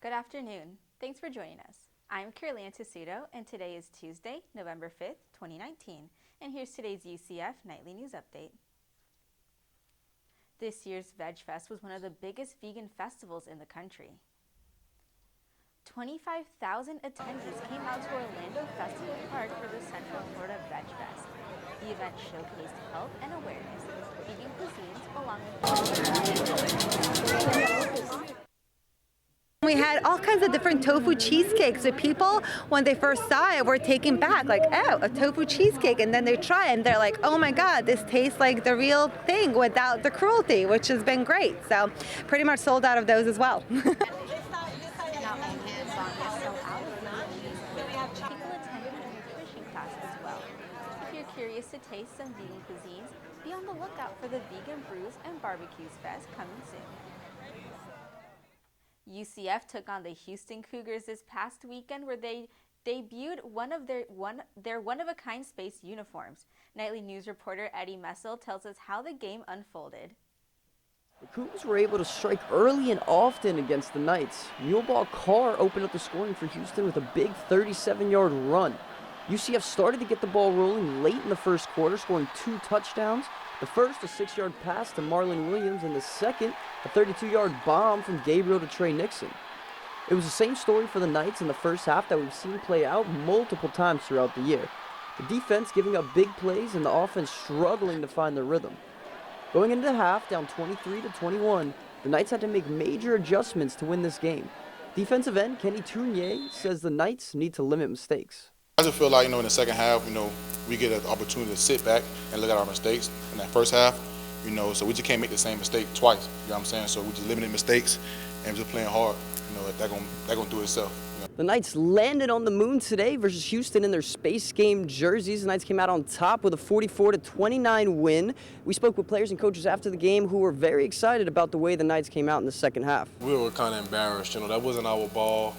Good afternoon. Thanks for joining us. I'm Carolina Tisudo, and today is Tuesday, November 5th, 2019, and here's today's UCF Nightly News Update. This year's VegFest was one of the biggest vegan festivals in the country. 25,000 attendees came out to Orlando Festival Park for the Central Florida VegFest. The event showcased health and awareness, vegan cuisines, along with We had all kinds of different tofu cheesecakes. So people, when they first saw it, were taken back, like, oh, a tofu cheesecake. And then they try it and they're like, oh my God, this tastes like the real thing without the cruelty, which has been great. So pretty much sold out of those as well. People attended a nutrition class as well. If you're curious to taste some vegan cuisines, be on the lookout for the Vegan Brews and Barbecues Fest coming soon. UCF took on the Houston Cougars this past weekend, where they debuted their one-of-a-kind space uniforms. Nightly News reporter Eddie Messel tells us how the game unfolded. The Cougars were able to strike early and often against the Knights. Muleball Carr opened up the scoring for Houston with a big 37-yard run. UCF started to get the ball rolling late in the first quarter, scoring 2 touchdowns. The first, a 6-yard pass to Marlon Williams, and the second, a 32-yard bomb from Gabriel to Trey Nixon. It was the same story for the Knights in the first half that we've seen play out multiple times throughout the year. The defense giving up big plays and the offense struggling to find their rhythm. Going into the half, down 23-21, the Knights had to make major adjustments to win this game. Defensive end Kenny Tournier says the Knights need to limit mistakes. I just feel like, in the second half, we get an opportunity to sit back and look at our mistakes in that first half, so we just can't make the same mistake twice, you know what I'm saying? So we just limited mistakes and just playing hard, that gonna do itself. The Knights landed on the moon today versus Houston in their space game jerseys. The Knights came out on top with a 44-29 win. We spoke with players and coaches after the game who were very excited about the way the Knights came out in the second half. We were kind of embarrassed, that wasn't our ball.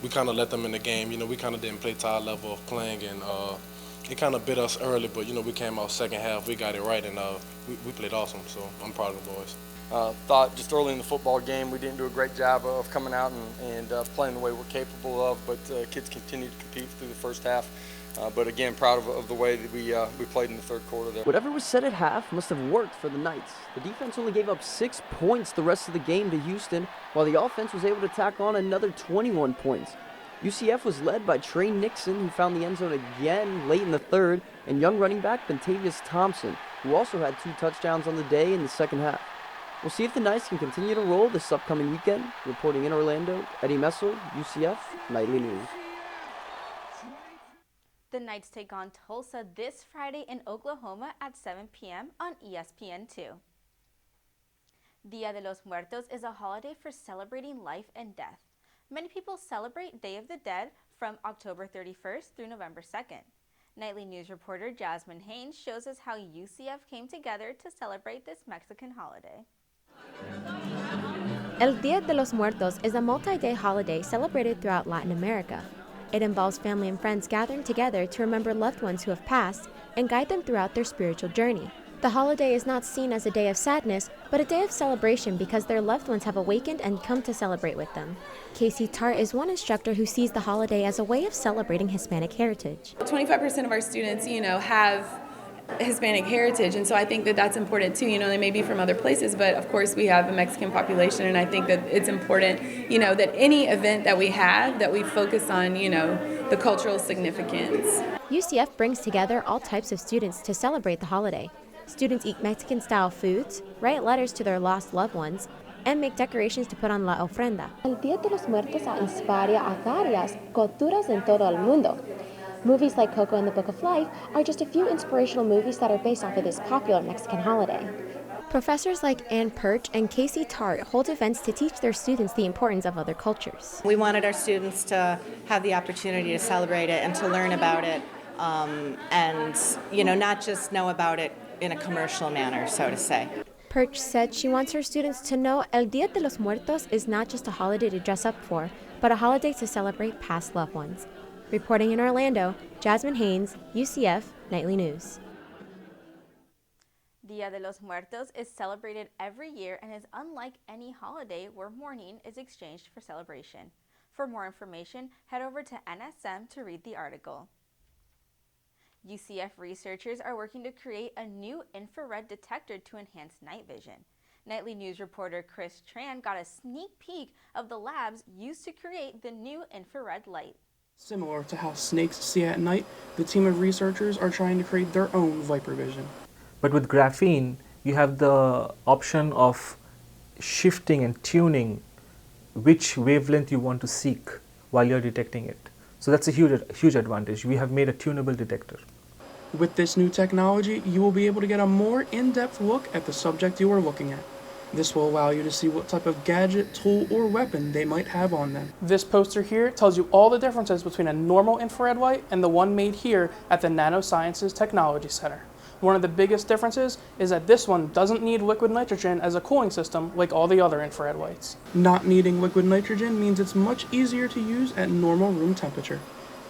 We kind of let them in the game, we kind of didn't play to our level of playing, and it kind of bit us early, but we came out second half, we got it right, and we played awesome, so I'm proud of the boys. Thought just early in the football game we didn't do a great job of coming out and playing the way we're capable of, but kids continued to compete through the first half. But again, proud of the way that we played in the third quarter there. Whatever was said at half must have worked for the Knights. The defense only gave up 6 points the rest of the game to Houston, while the offense was able to tack on another 21 points. UCF was led by Trey Nixon, who found the end zone again late in the third, and young running back Bentavious Thompson, who also had 2 touchdowns on the day in the second half. We'll see if the Knights can continue to roll this upcoming weekend. Reporting in Orlando, Eddie Messel, UCF Nightly News. The Knights take on Tulsa this Friday in Oklahoma at 7 p.m. on ESPN2. Dia de los Muertos is a holiday for celebrating life and death. Many people celebrate Day of the Dead from October 31st through November 2nd. Nightly News reporter Jasmine Haynes shows us how UCF came together to celebrate this Mexican holiday. El Día de los Muertos is a multi-day holiday celebrated throughout Latin America. It involves family and friends gathering together to remember loved ones who have passed and guide them throughout their spiritual journey. The holiday is not seen as a day of sadness, but a day of celebration because their loved ones have awakened and come to celebrate with them. Casey Tart is one instructor who sees the holiday as a way of celebrating Hispanic heritage. 25% of our students, have Hispanic heritage, and so I think that that's important too. They may be from other places, but of course we have a Mexican population, and I think that it's important, that any event that we have, that we focus on, the cultural significance. UCF brings together all types of students to celebrate the holiday. Students eat Mexican-style foods, write letters to their lost loved ones, and make decorations to put on la ofrenda. El Día de los Muertos inspira a varias culturas en todo el mundo. Movies like Coco and the Book of Life are just a few inspirational movies that are based off of this popular Mexican holiday. Professors like Ann Perch and Casey Tart hold events to teach their students the importance of other cultures. We wanted our students to have the opportunity to celebrate it and to learn about it, and not just know about it in a commercial manner, so to say. Perch said she wants her students to know El Día de los Muertos is not just a holiday to dress up for, but a holiday to celebrate past loved ones. Reporting in Orlando, Jasmine Haynes, UCF Nightly News. Dia de los Muertos is celebrated every year and is unlike any holiday where mourning is exchanged for celebration. For more information, head over to NSM to read the article. UCF researchers are working to create a new infrared detector to enhance night vision. Nightly News reporter Chris Tran got a sneak peek of the labs used to create the new infrared light. Similar to how snakes see at night, the team of researchers are trying to create their own Viper vision. But with graphene, you have the option of shifting and tuning which wavelength you want to seek while you're detecting it. So that's a huge advantage. We have made a tunable detector. With this new technology, you will be able to get a more in-depth look at the subject you are looking at. This will allow you to see what type of gadget, tool, or weapon they might have on them. This poster here tells you all the differences between a normal infrared light and the one made here at the Nanosciences Technology Center. One of the biggest differences is that this one doesn't need liquid nitrogen as a cooling system like all the other infrared lights. Not needing liquid nitrogen means it's much easier to use at normal room temperature.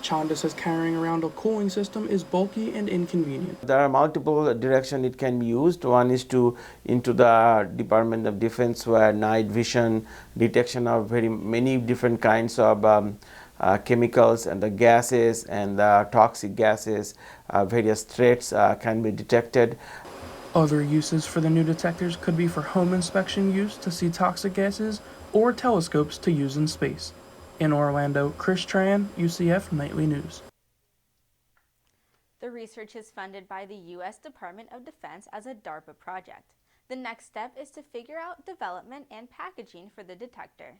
Chanda says carrying around a cooling system is bulky and inconvenient. There are multiple directions it can be used. One is into the Department of Defense, where night vision detection of many different kinds of chemicals and the gases and the toxic gases, various threats can be detected. Other uses for the new detectors could be for home inspection use to see toxic gases or telescopes to use in space. In Orlando, Chris Tran, UCF Nightly News. The research is funded by the U.S. Department of Defense as a DARPA project. The next step is to figure out development and packaging for the detector.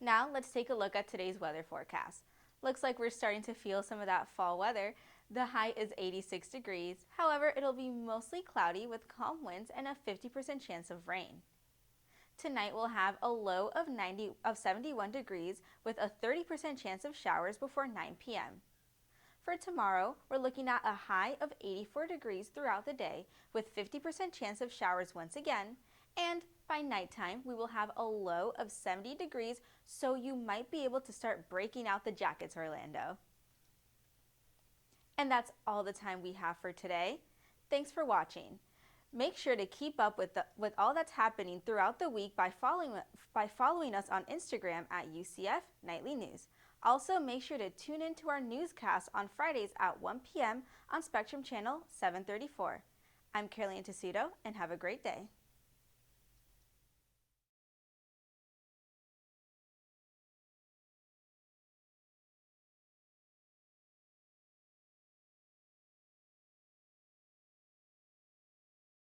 Now let's take a look at today's weather forecast. Looks like we're starting to feel some of that fall weather. The high is 86 degrees. However, it'll be mostly cloudy with calm winds and a 50% chance of rain. Tonight we'll have a low of 71 degrees with a 30% chance of showers before 9 p.m. For tomorrow, we're looking at a high of 84 degrees throughout the day with 50% chance of showers once again, and by nighttime we will have a low of 70 degrees, so you might be able to start breaking out the jackets, Orlando. And that's all the time we have for today. Thanks for watching. Make sure to keep up with all that's happening throughout the week by following us on Instagram at UCF Nightly News. Also, make sure to tune in to our newscast on Fridays at 1 p.m. on Spectrum Channel 734. I'm Caroline Tessito, and have a great day.